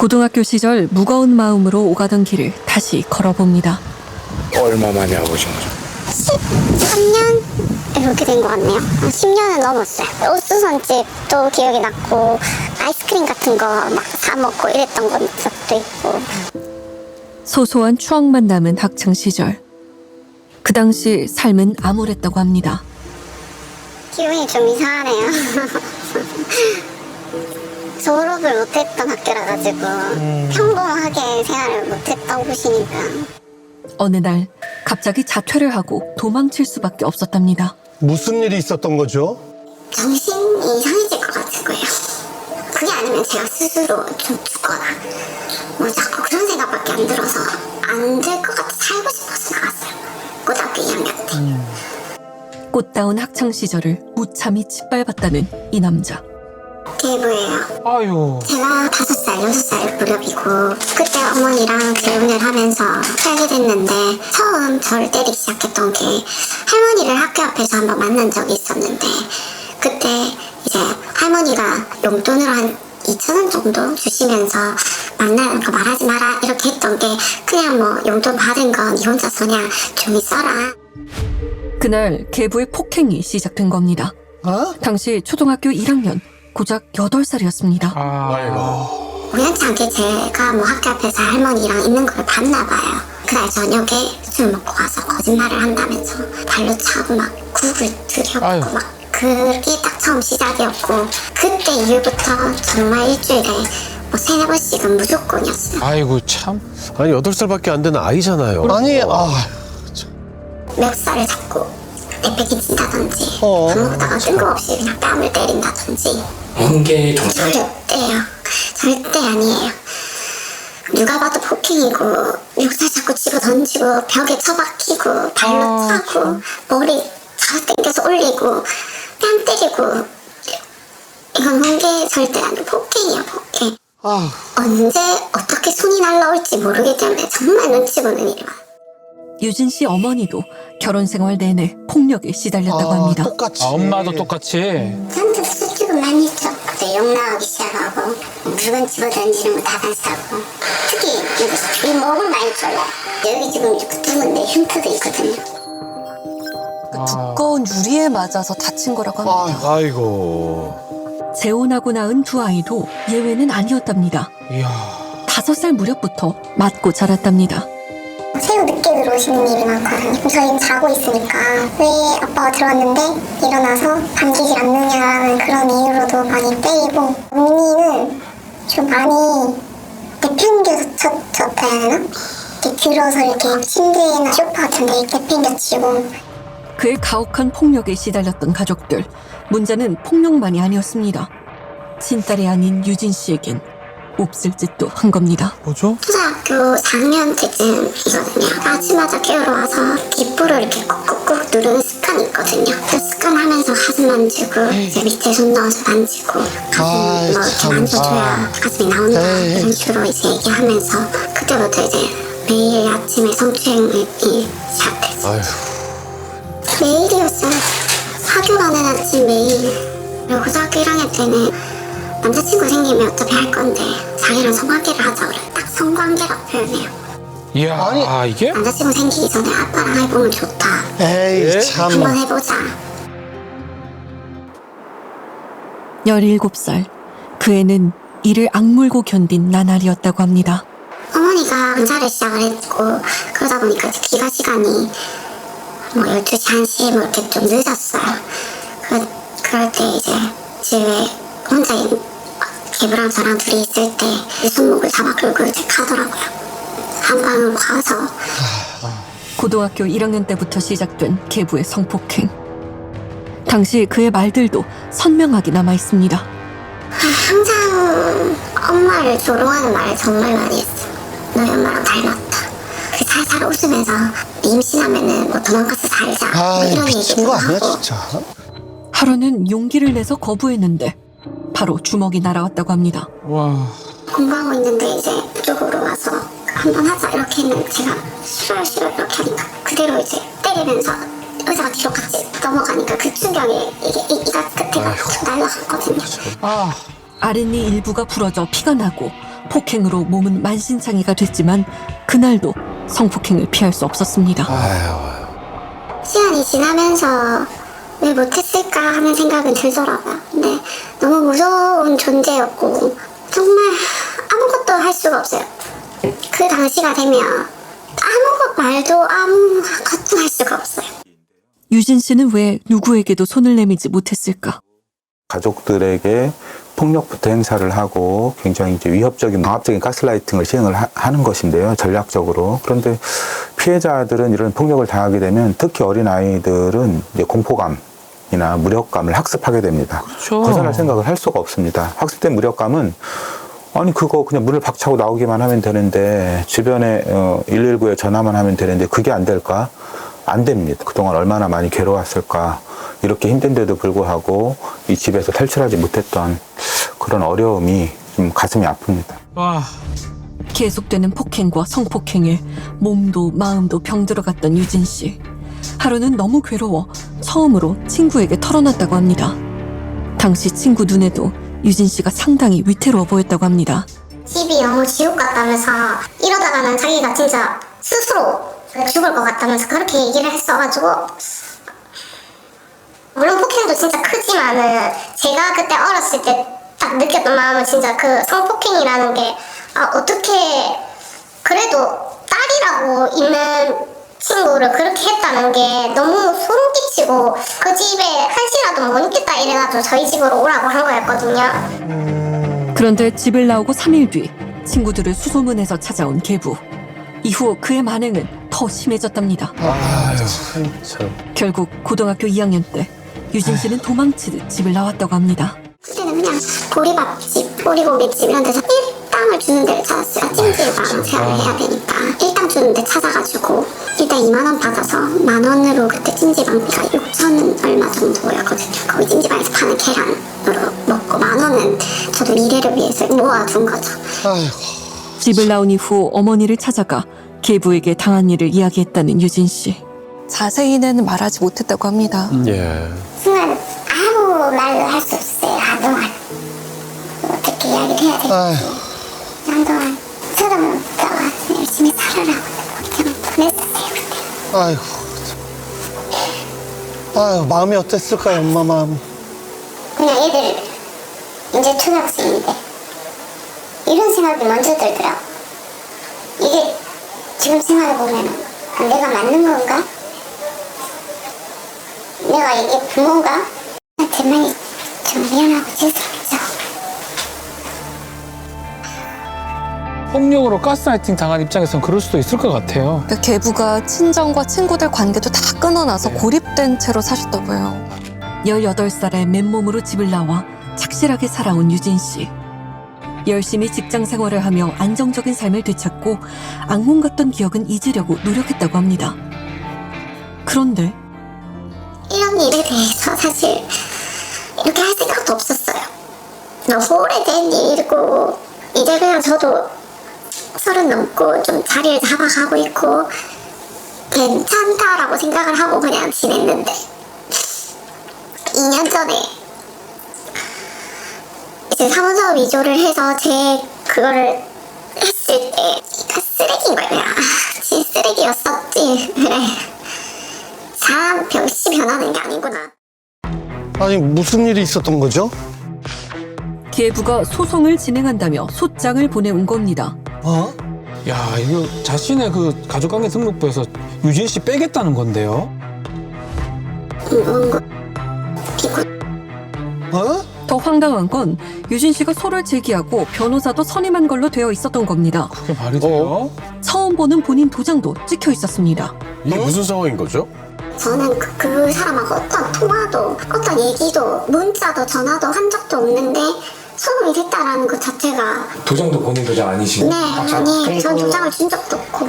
고등학교 시절 무거운 마음으로 오가던 길을 다시 걸어봅니다. 얼마 만에 와보신 거죠? 13년 이렇게 된 것 같네요. 10년은 넘었어요. 옥수수집도 기억이 났고 아이스크림 같은 거 막 사 먹고 이랬던 적도 있고. 소소한 추억만 남은 학창 시절. 그 당시 삶은 암울했다고 합니다. 기분이 좀 이상하네요. 졸업을 못했던 학교라 가지고 평범하게 생활을 못했던 곳이니까. 어느 날 갑자기 자퇴를 하고 도망칠 수밖에 없었답니다. 무슨 일이 있었던 거죠? 정신이 이상해질 것 같은 거예요. 그게 아니면 제가 스스로 좀 죽거나 뭐 자꾸 그런 생각밖에 안 들어서 안 될 것 같아 살고 싶어서 나갔어요. 고등학교 2학년 때. 꽃다운 학창 시절을 무참히 짓밟았다는 이 남자. 계부예요. 아유. 제가 5살, 6살 무렵이고 그때 어머니랑 재혼을 하면서 살게 됐는데 처음 저를 때리기 시작했던 게 할머니를 학교 앞에서 한번 만난 적이 있었는데 그때 이제 할머니가 용돈으로 한 2,000원 정도 주시면서 만나는 거 말하지 마라 이렇게 했던 게 그냥 뭐 용돈 받은 건 니 혼자서 그냥 조용히 써라. 그날 계부의 폭행이 시작된 겁니다. 당시 초등학교 1학년, 고작 8살이었습니다. 우연치 않게 제가 뭐 학교 앞에서 할머니랑 있는 걸 봤나 봐요. 그날 저녁에 술 먹고 와서 거짓말을 한다면서 발로 차고 막 굽을 들여고 막 그게 딱 처음 시작이었고 그때 이후부터 정말 일주일에 뭐 3-4번씩은 무조건이었어요. 아이고 참. 아니 8살밖에 안 되는 아이잖아요. 아니 멱살을 잡고 내빼기 친다든지 밥 먹다가 뜬금없이 그냥 뺨을 때린다든지. 훈계 동작. 절대요. 절대 아니에요. 누가 봐도 폭행이고 멱살 잡고 집어 던지고 벽에 처박히고 발로 차고 머리 잡아당겨서 올리고 뺨 때리고 이건 훈계 절대 아니고 폭행이에요. 폭행. 언제 어떻게 손이 날라올지 모르기 때문에 정말 눈치 보는 일이 많아요. 유진 씨 어머니도 결혼 생활 내내 폭력에 시달렸다고 합니다. 똑같이. 엄마도 똑같이. 저한테 수줍은 많이 있죠. 갑자기 욕 나오기 시작하고 물건 집어 던지는 거 다반사고 특히 여기 목을 많이 졸라요. 여기 지금 둥근데 흉터도 있거든요. 두꺼운 유리에 맞아서 다친 거라고 합니다. 아이고. 재혼하고 낳은 두 아이도 예외는 아니었답니다. 이야. 5살 무렵부터 맞고 자랐답니다. 새우 늦게 들어오시는 일이 많거든요. 저희는 자고 있으니까 왜 아빠가 들어왔는데 일어나서 잠기질 않느냐라는 그런 이유로도 많이 때리고 언니는 좀 많이 내팽겨쳤다 해야 되나? 이렇게 들어서 이렇게 침대나 소파 같은 데 내팽겨치고. 그의 가혹한 폭력에 시달렸던 가족들. 문제는 폭력만이 아니었습니다. 친딸이 아닌 유진 씨에겐 몹쓸 짓도 한 겁니다. 뭐죠? 초등학교 4학년 때쯤이거든요. 아침마다 깨우러 와서 귓불을 이렇게 꾹꾹꾹 누르는 습관이 있거든요. 그 습관 하면서 가슴 만지고 이제 밑에 손 넣어서 만지고 가슴 뭐 이렇게 만져줘야 가슴이 나온다 이런 식으로 이제 얘기하면서 그때부터 이제 매일 아침에 성추행이 시작됐어요. 매일이었어요. 사교 가는 아침 매일. 그리고 고등학교 1학년 때는 남자친구 생기면 어차피 할 건데 자기랑 성관계를 하자 그래. 딱 성관계라고 표현해요. 이야. 이게? 남자친구 생기기 전에 아빠랑 해보면 좋다. 에이 참. 한번 해보자. 17살. 그 애는 이를 악물고 견딘 나날이었다고 합니다. 어머니가 강사를 시작을 했고 그러다 보니까 귀가 시간이 뭐 12시, 1시 뭐 이렇게 좀 늦었어요. 그럴 때 이제 집에 혼자 개부랑 저랑 둘이 있을 때 손목을 잡아 끌고 이제 가더라고요. 한 방으로 가서. 고등학교 1학년 때부터 시작된 계부의 성폭행. 당시 그의 말들도 선명하게 남아있습니다. 항상 엄마를 조롱하는 말을 정말 많이 했어. 너희 엄마랑 닮았다. 그 살살 웃으면서 임신하면은 뭐 도망가서 살자. 뭐 이런 미친 거 얘기도 아니야 하고. 진짜. 하루는 용기를 내서 거부했는데 바로 주먹이 날아왔다고 합니다. 와. 공부하고 있는데 이제 이쪽으로 와서 한번 하자 이렇게 했는데 제가 싫어요 이렇게 하니까 그대로 이제 때리면서 의자가 뒤로 같이 넘어가니까 그 충격에 이게 이가 끝에가 툭 날라갔거든요. 아랫니 일부가 부러져 피가 나고 폭행으로 몸은 만신창이가 됐지만 그날도 성폭행을 피할 수 없었습니다. 시간이 지나면서 왜 못했을까 하는 생각은 들더라고요. 근데 너무 무서운 존재였고 정말 아무것도 할 수가 없어요. 그 당시가 되면 말도 아무것도 할 수가 없어요. 유진 씨는 왜 누구에게도 손을 내밀지 못했을까? 가족들에게 폭력부터 행사를 하고 굉장히 이제 위협적인 강압적인 가스라이팅을 시행을 하는 것인데요, 전략적으로. 그런데 피해자들은 이런 폭력을 당하게 되면 특히 어린 아이들은 이제 공포감이나 무력감을 학습하게 됩니다. 그렇죠. 벗어날 생각을 할 수가 없습니다. 학습된 무력감은 아니 그거 그냥 문을 박차고 나오기만 하면 되는데 주변에 119에 전화만 하면 되는데 그게 안 될까? 안 됩니다. 그동안 얼마나 많이 괴로웠을까? 이렇게 힘든데도 불구하고 이 집에서 탈출하지 못했던 그런 어려움이 좀 가슴이 아픕니다. 와. 계속되는 폭행과 성폭행에 몸도 마음도 병들어갔던 유진 씨. 하루는 너무 괴로워 처음으로 친구에게 털어놨다고 합니다. 당시 친구 눈에도 유진 씨가 상당히 위태로워 보였다고 합니다. 집이 너무 지옥 같다면서 이러다가는 자기가 진짜 스스로 죽을 것 같다면서 그렇게 얘기를 했어가지고, 물론 폭행도 진짜 크지만은 제가 그때 어렸을 때 딱 느꼈던 마음은 진짜 그 성폭행이라는 게 어떻게 그래도 딸이라고 있는 친구를 그렇게 했다는 게 너무 소름 끼치고, 그 집에 한시라도 못 있겠다 이래가지고 저희 집으로 오라고 한 거였거든요. 그런데 집을 나오고 3일 뒤 친구들을 수소문해서 찾아온 계부. 이후 그의 만행은 더 심해졌답니다. 참. 결국 고등학교 2학년 때 유진 씨는 도망치듯 집을 나왔다고 합니다. 그때는 그냥 보리밥집, 보리고기집 이런 데서 일당을 주는 데를 찾았어요. 찜질방 생활을 해야 되니까 일당 주는 데 찾아가지고 일단 2만 원 받아서 1,000원으로 그때 찜질방비가 6,000 얼마 정도였거든요. 거기 찜질방에서 파는 계란으로 먹고 10,000원은 저도 미래를 위해서 모아둔 거죠. 집을 나온 이후 어머니를 찾아가 계부에게 당한 일을 이야기했다는 유진 씨. 자세히는 말하지 못했다고 합니다. 예. 순간 아무 말을 할 수 없어요. 한동안 어떻게 이야기를 해야 될지 한동안 쳐다보다가 열심히 살아라고 그냥 보냈었어요. 그때. 아이고. 아유, 마음이 어땠을까요, 엄마 마음? 그냥 애들 이제 초등학생인데 이런 생각이 먼저 들더라고. 이게 지금 생각해보면 내가 맞는 건가? 내가 이게 부모인가? 정말 좀 미안하고 죄송해서. 폭력으로 가스라이팅 당한 입장에선 그럴 수도 있을 것 같아요. 그러니까 계부가 친정과 친구들 관계도 다 끊어놔서 고립된 채로 사셨다고요. 18살에 맨몸으로 집을 나와 착실하게 살아온 유진 씨. 열심히 직장 생활을 하며 안정적인 삶을 되찾고 악몽 같던 기억은 잊으려고 노력했다고 합니다. 그런데 이런 일에 대해서 사실 이렇게 할 생각도 없었어요. 너무 오래된 일이고 이제 그냥 저도 30 넘고 좀 자리를 잡아가고 있고 괜찮다라고 생각을 하고 그냥 지냈는데 2년 전에 이제 사무소 위조를 해서 제 그거를 했을 때 이거 쓰레기인 거예요. 그냥 진짜 쓰레기였었지. 그래. 사람 병시 변하는 게 아니구나. 아니, 무슨 일이 있었던 거죠? 계부가 소송을 진행한다며 소장을 보내온 겁니다. 어? 야, 이거 자신의 그 가족관계 등록부에서 유진 씨 빼겠다는 건데요. 어? 더 황당한 건 유진 씨가 소를 제기하고 변호사도 선임한 걸로 되어 있었던 겁니다. 그게 말이 돼요? 처음 보는 본인 도장도 찍혀 있었습니다. 이게 무슨 상황인 거죠? 저는 그 사람하고 어떤 통화도 어떤 얘기도 문자도 전화도 한 적도 없는데 소송이 됐다라는 것 자체가 도장도 본인 도장 아니시고. 네 아니 전 도장을 준 적도 없고.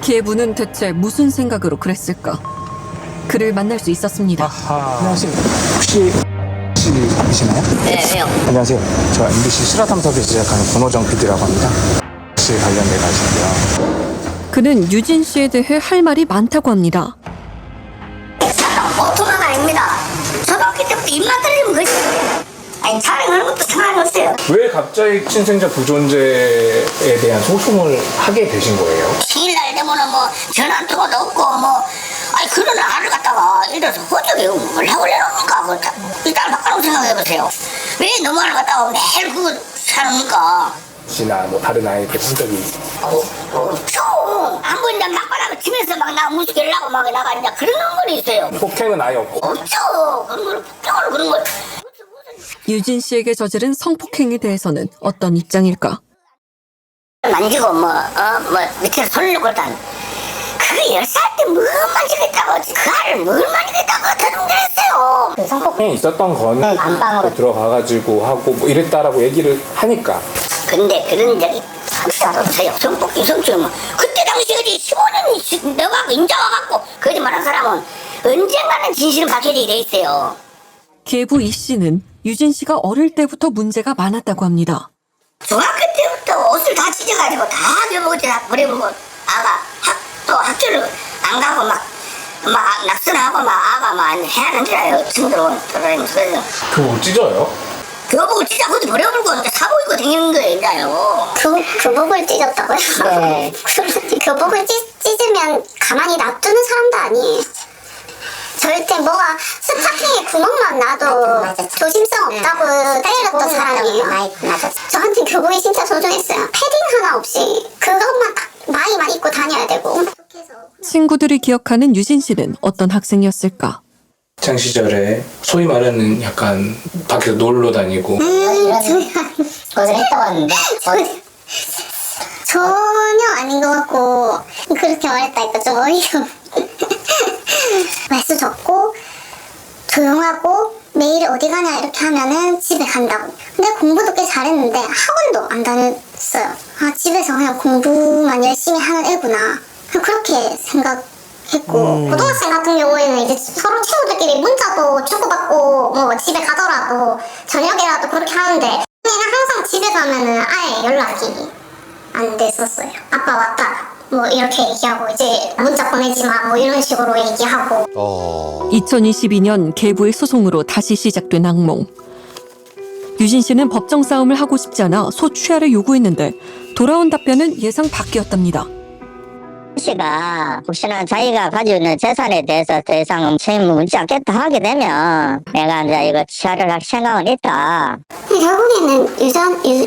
계부는 대체 무슨 생각으로 그랬을까? 그를 만날 수 있었습니다. 아하. 안녕하세요. 혹시 이시나요? 네, 왜요? 안녕하세요. 저 MBC 실화탐사대 제작하는 권호정 PD라고 합니다. 혹시 관련돼 가지고요. 그는 유진 씨에 대해 할 말이 많다고 합니다. 오토마가 아닙니다. 초등학교 때부터 입만 들리면 그지. 아니 차라리 그런 것도 상관없어요. 왜 갑자기 친생자 부존재에 대한 소송을 하게 되신 거예요? 생일날 되면은 뭐 전화통화도 없고 뭐 아니 그런 나를 갖다가 예를 들어서 어떻게 뭘 하고 내놓습니까? 일단 바꿔놓고 생각해보세요. 왜 너만을 갖다가 매일 그거 사놓습니까? 씨나 뭐 다른 아이한테 본 적이 없죠. 한번 이제 막바라고 집에서 막 나 무시하려고 막 나가 이제 그런 건 있어요. 폭행은 아예 없고. 없죠. 그런 걸 폭행을 그런 걸. 유진 씨에게 저지른 성폭행에 대해서는 어떤 입장일까? 만지고 뭐 밑에서 손을 걸단 그게 10살 때 뭘 만지겠다고 그 알을 뭘 만지겠다고 대동대했어요. 성폭행이 있었던 거는 안방으로 들어가가지고 하고 뭐 이랬다라고 얘기를 하니까. 근데 그런 적이 없어요. 성폭행 성추행 뭐 그때 당시 어디 15년 너가 인정와갖고 거짓말한 사람은 언젠가는 진실은 밝혀지게 돼 있어요. 계부 이 씨는 유진 씨가 어릴 때부터 문제가 많았다고 합니다. 중학교 때부터 옷을 다 찢어가지고 다 접어버리고 버려보고 아가 또 학교를 안 가고 막 낙선하고 막 아가 막 해하는 줄 알아요. 친구들 돌아다니면서. 그거 찢어요? 교복을 찢어 그것도 버려버리고 이제 사복 입고 다니는 거예요. 이제요. 교복을 찢었다고요? 네. 교복을 찢으면 가만히 놔두는 사람도 아니에요. 절대 뭐가 스타킹에 구멍만 나도 조심성 없다고 때렸던 사람이에요. 저한테 교복이 진짜 소중했어요. 패딩 하나 없이 그것만 딱 많이만 입고 다녀야 되고. 친구들이 기억하는 유진 씨는 어떤 학생이었을까? 학창 시절에 소위 말하는 약간 밖에서 놀러 다니고 그것을 했다고 하는데 전혀 아닌 것 같고 그렇게 말했다니까 좀 어이가 말수 적고 조용하고 매일 어디 가냐 이렇게 하면은 집에 간다고. 근데 공부도 꽤 잘했는데 학원도 안 다녔어요. 아 집에서 그냥 공부만 열심히 하는 애구나 그렇게 생각했고 고등학생 같은 경우에는 이제 서로 친구들끼리 문자도 주고받고 뭐 집에 가더라도 저녁에라도 그렇게 하는데 얘는 항상 집에 가면은 아예 연락이 안 됐었어요. 아빠 왔다 뭐 이렇게 얘기하고 이제 문자 보내지 마 뭐 이런 식으로 얘기하고. 2022년 계부의 소송으로 다시 시작된 악몽. 유진 씨는 법정 싸움을 하고 싶지 않아 소취하를 요구했는데 돌아온 답변은 예상 밖이었답니다. 씨가 혹시나 자기가 가지고 있는 재산에 대해서 더 이상 책임을 묻지 않겠다 하게 되면 내가 이제 이거 취하를 할 생각은 있다. 결국에는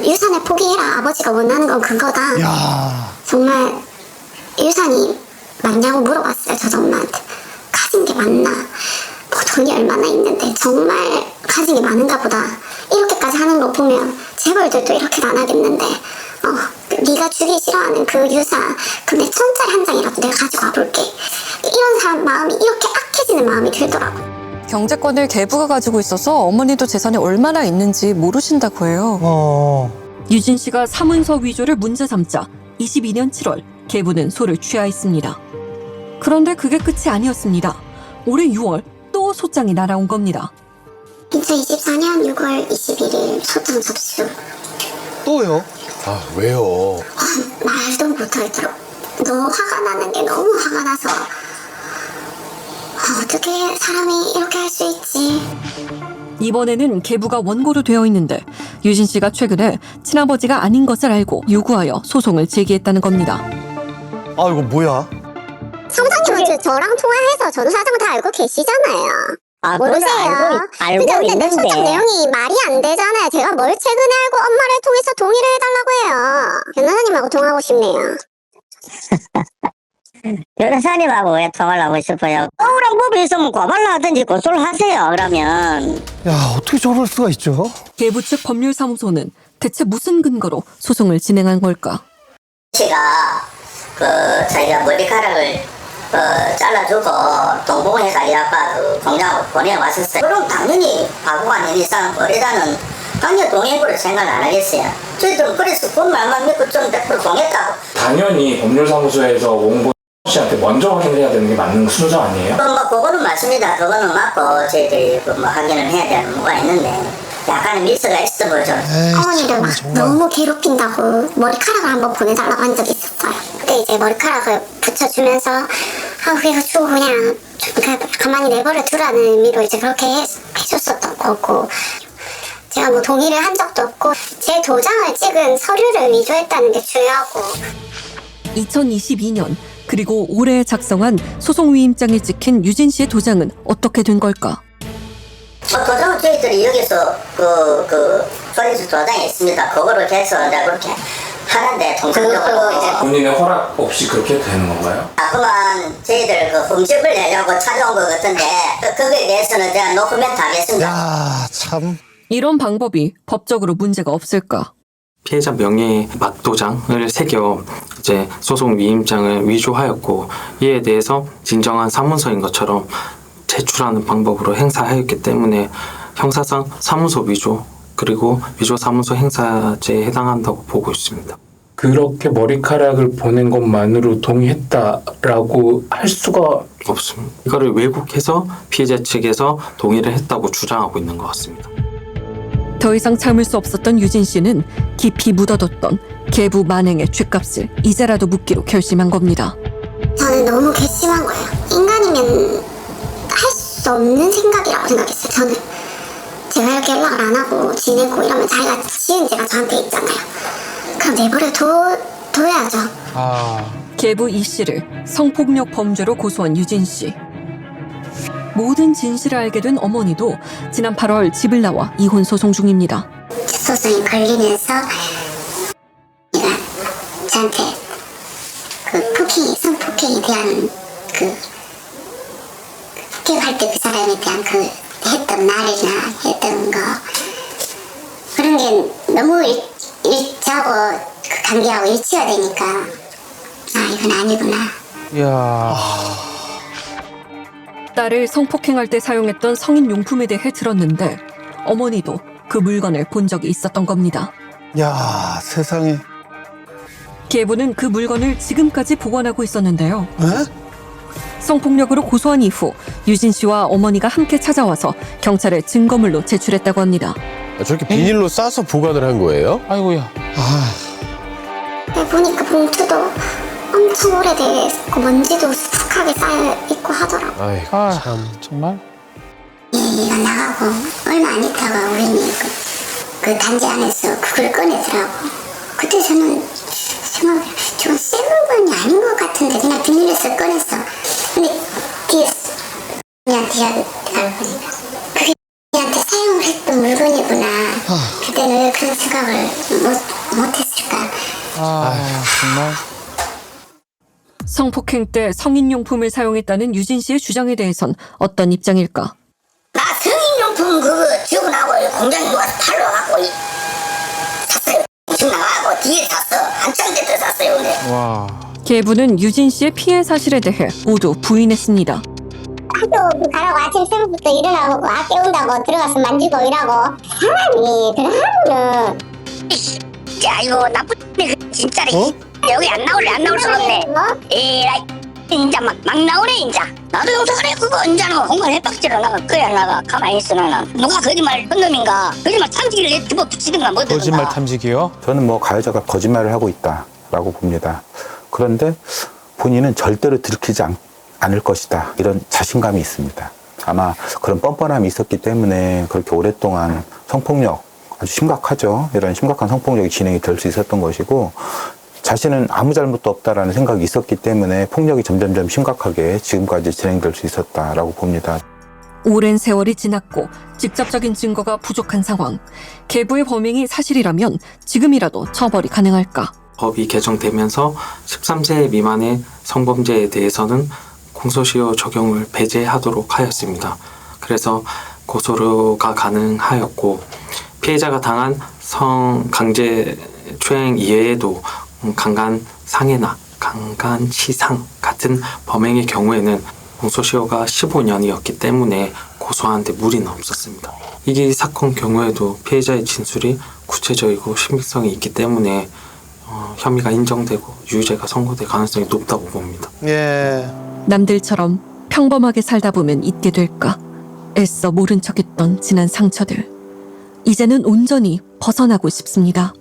유산을 포기해라. 아버지가 원하는 건 그거다. 정말 유산이 맞냐고 물어봤어요. 저 엄마한테. 가진 게 맞나? 뭐 돈이 얼마나 있는데 정말 가진 게 많은가 보다. 이렇게까지 하는 거 보면 재벌들도 이렇게도 안 하겠는데 네가 주기 싫어하는 그 유산 그 내 1,000짜리 한 장이라도 내가 가지고 와볼게. 이런 사람 마음이 이렇게 악해지는 마음이 들더라고. 경제권을 계부가 가지고 있어서 어머니도 재산이 얼마나 있는지 모르신다고 해요. 유진 씨가 사문서 위조를 문제 삼자 22년 7월 계부는 소를 취하했습니다. 그런데 그게 끝이 아니었습니다. 올해 6월 또 소장이 날아온 겁니다. 2024년 6월 21일 소장 접수. 또요? 아 왜요? 말도 못하겠더라고. 너무 화가 나는 게 너무 화가 나서 어떻게 사람이 이렇게 할 수 있지. 이번에는 계부가 원고로 되어 있는데 유진 씨가 최근에 친아버지가 아닌 것을 알고 요구하여 소송을 제기했다는 겁니다. 아 이거 뭐야? 성장님은 저랑 통화해서 전사정 다 알고 계시잖아요. 아, 그건 모르세요. 알고 근데 있는데. 소장 내용이 말이 안 되잖아요. 제가 뭘 최근에 알고 엄마를 통해서 동의를 해달라고 해요. 변호사님하고 통화하고 싶네요. 변호사님하고 왜 통화를 하고 싶어요? 억울한 법이 있으면 고발을 하든지 고소를 하세요. 그러면. 야 어떻게 저럴 수가 있죠? 계부 측 법률사무소는 대체 무슨 근거로 소송을 진행한 걸까? 제가 자기가 머리카락을 잘라주고 동봉해서 이 아빠 공장으로 보내왔었어요. 그럼 당연히 바보가 아닌 이상 머리다는 당연히 동행부를 생각 안 하겠어요. 저희들은 그래서 그 말만 믿고 좀 100% 동했다고. 당연히 법률사무소에서 원고 씨한테 먼저 확인을 해야 되는 게 맞는 순서 아니에요? 그거는 맞습니다. 그거는 맞고 저희들이 확인을 해야 되는 뭐가 있는데 약간의 미스가 있어 보죠. 어머니를 막 너무 괴롭힌다고 머리카락을 한번 보내달라고 한 적이 있었어요. 그때 이제 머리카락을 붙여주면서 그래가지고 그냥 가만히 내버려 두라는 의미로 이제 그렇게 해줬었던 거고 제가 뭐 동의를 한 적도 없고 제 도장을 찍은 서류를 위조했다는 게 중요하고 2022년 그리고 올해 작성한 소송위임장에 찍힌 유진 씨의 도장은 어떻게 된 걸까? 도장은 저희들이 여기서 소리수 도장이 있습니다. 그거를 해서 이제 그렇게 하는데 통상적으로 이제 본인의 허락 없이 그렇게 되는 건가요? 그만 저희들 그 흠집을 내려고 찾아온 것 같은데 그거에 대해서는 제가 노코멘트 하겠습니다. 야, 참. 이런 방법이 법적으로 문제가 없을까? 피해자 명의의 막도장을 새겨 이제 소송 위임장을 위조하였고 이에 대해서 진정한 사문서인 것처럼 제출하는 방법으로 행사하였기 때문에 형사상 사문서 위조 그리고 위조 사문서 행사죄에 해당한다고 보고 있습니다. 그렇게 머리카락을 보낸 것만으로 동의했다라고 할 수가 없습니다. 이거를 왜곡해서 피해자 측에서 동의를 했다고 주장하고 있는 것 같습니다. 더 이상 참을 수 없었던 유진 씨는 깊이 묻어뒀던 계부 만행의 죗값을 이제라도 묻기로 결심한 겁니다. 저는 너무 괘씸한 거예요. 인간이면 할 수 없는 생각이라고 생각했어요. 저는 제가 이렇게 연락을 안 하고 지내고 이러면 자기가 지은 죄가 저한테 있잖아요. 그럼 내버려 둬야죠. 계부 이 씨를 성폭력 범죄로 고소한 유진 씨. 모든 진실을 알게 된 어머니도 지난 8월 집을 나와 이혼 소송 중입니다. 소송이 걸리면서 얘가 저한테 성폭행에 대한 폭행할 때 그 사람에 대한 했던 말이나 했던 거 그런 게 너무 저하고 관계하고 일치가 되니까 이건 아니구나. 야. 딸을 성폭행할 때 사용했던 성인 용품에 대해 들었는데 어머니도 그 물건을 본 적이 있었던 겁니다. 야, 세상에. 계부는 그 물건을 지금까지 보관하고 있었는데요. 에? 성폭력으로 고소한 이후 유진 씨와 어머니가 함께 찾아와서 경찰에 증거물로 제출했다고 합니다. 저렇게 비닐로 싸서 보관을 한 거예요? 아이고야. 보니까 봉투도 엄청 오래됐고 먼지도 수북하게 쌓여있고 하더라고요. 아이고, 참. 정말? 얘가 나가고 얼마 안 있다가 우연히 그 단지 안에서 그걸 꺼내더라고. 그때 저는 정말 저건 새 물건이 아닌 것 같은데 그냥 비닐에서 꺼냈어. 근데 뒤에 우리한테 알고 보니까 그게 우리한테 사용을 했던 물건이구나. 그때는 왜 그런 생각을 못했을까. 정말. 성폭행 때 성인용품을 사용했다는 유진 씨의 주장에 대해선 어떤 입장일까? 나 성인용품 그거 지고 나고 공장에 누가 팔러 갖고 샀어요. 지금 나가고 뒤에 샀어. 한참 뒤에 샀어요. 근데 계부는 유진 씨의 피해 사실에 대해 모두 부인했습니다. 학교 가라고 아침 새벽부터 일어나고 깨운다고 들어가서 만지고 이러고 사람이 그러면은 야 이거 나쁜 진짜로 여기 안 나올 수가 없네. 에라이 인자 막 나오네 인자. 나도 용서 그래 그거 인자는 홍만 해박지로 나가 그야 나가 가만히 있어 나는. 누가 거짓말 한 놈인가 거짓말 탐지기를 내 집어 붙이든가 뭐든가. 거짓말 탐지기요? 저는 뭐 가해자가 거짓말을 하고 있다라고 봅니다. 그런데 본인은 절대로 들키지 않을 것이다. 이런 자신감이 있습니다. 아마 그런 뻔뻔함이 있었기 때문에 그렇게 오랫동안 성폭력, 아주 심각하죠. 이런 심각한 성폭력이 진행이 될 수 있었던 것이고 자신은 아무 잘못도 없다라는 생각이 있었기 때문에 폭력이 점점점 심각하게 지금까지 진행될 수 있었다라고 봅니다. 오랜 세월이 지났고 직접적인 증거가 부족한 상황. 계부의 범행이 사실이라면 지금이라도 처벌이 가능할까? 법이 개정되면서 13세 미만의 성범죄에 대해서는 공소시효 적용을 배제하도록 하였습니다. 그래서 고소가 가능하였고 피해자가 당한 성강제추행 이외에도 강간상해나 강간치상 같은 범행의 경우에는 공소시효가 15년이었기 때문에 고소하는 데 무리는 없었습니다. 이 사건 경우에도 피해자의 진술이 구체적이고 신빙성이 있기 때문에 혐의가 인정되고 유죄가 선고될 가능성이 높다고 봅니다. 예. 남들처럼 평범하게 살다 보면 잊게 될까? 애써 모른 척했던 지난 상처들. 이제는 온전히 벗어나고 싶습니다.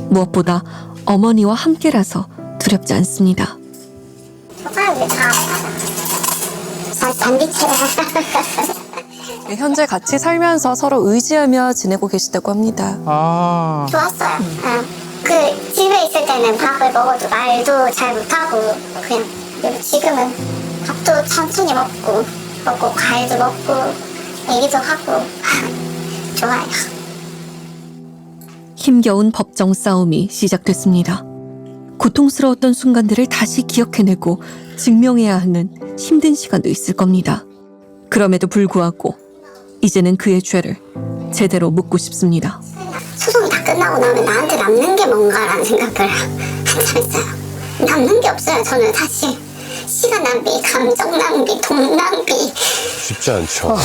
무엇보다 어머니와 함께라서 두렵지 않습니다. 반비체라 네, 현재 같이 살면서 서로 의지하며 지내고 계시다고 합니다. 아. 좋았어요. 그 집에 있을 때는 밥을 먹어도 말도 잘 못하고 그냥 지금은 밥도 천천히 먹고 과일도 먹고 얘기도 하고 좋아요. 힘겨운 법정 싸움이 시작됐습니다. 고통스러웠던 순간들을 다시 기억해내고 증명해야 하는 힘든 시간도 있을 겁니다. 그럼에도 불구하고 이제는 그의 죄를 제대로 묻고 싶습니다. 소송이 다 끝나고 나면 나한테 남는 게 뭔가라는 생각을 한참 했어요. 남는 게 없어요. 저는 사실 시간 낭비, 감정 낭비, 돈 낭비. 쉽지 않죠.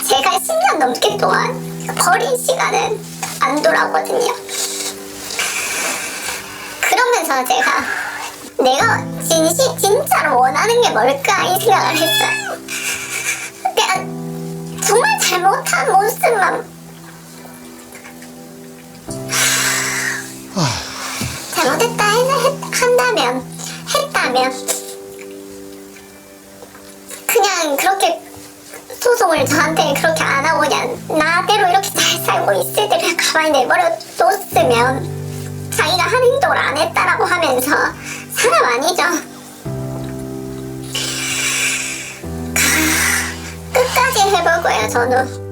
제가 10년 넘게 동안 버린 시간은 안 돌아오거든요. 그러면서 내가 진짜로 원하는 게 뭘까 이 생각을 했어요. 그냥 정말 잘못한 모습만 잘못했다 했다면 그냥 그렇게 소송을 저한테 그렇게 안 하고 그냥 나대로 이렇게 잘 살고 있을 때 그냥 가만히 내버려뒀으면 자기가 한 행동을 안 했다라고 하면서 사람 아니죠. 끝까지 해볼 거예요, 저는.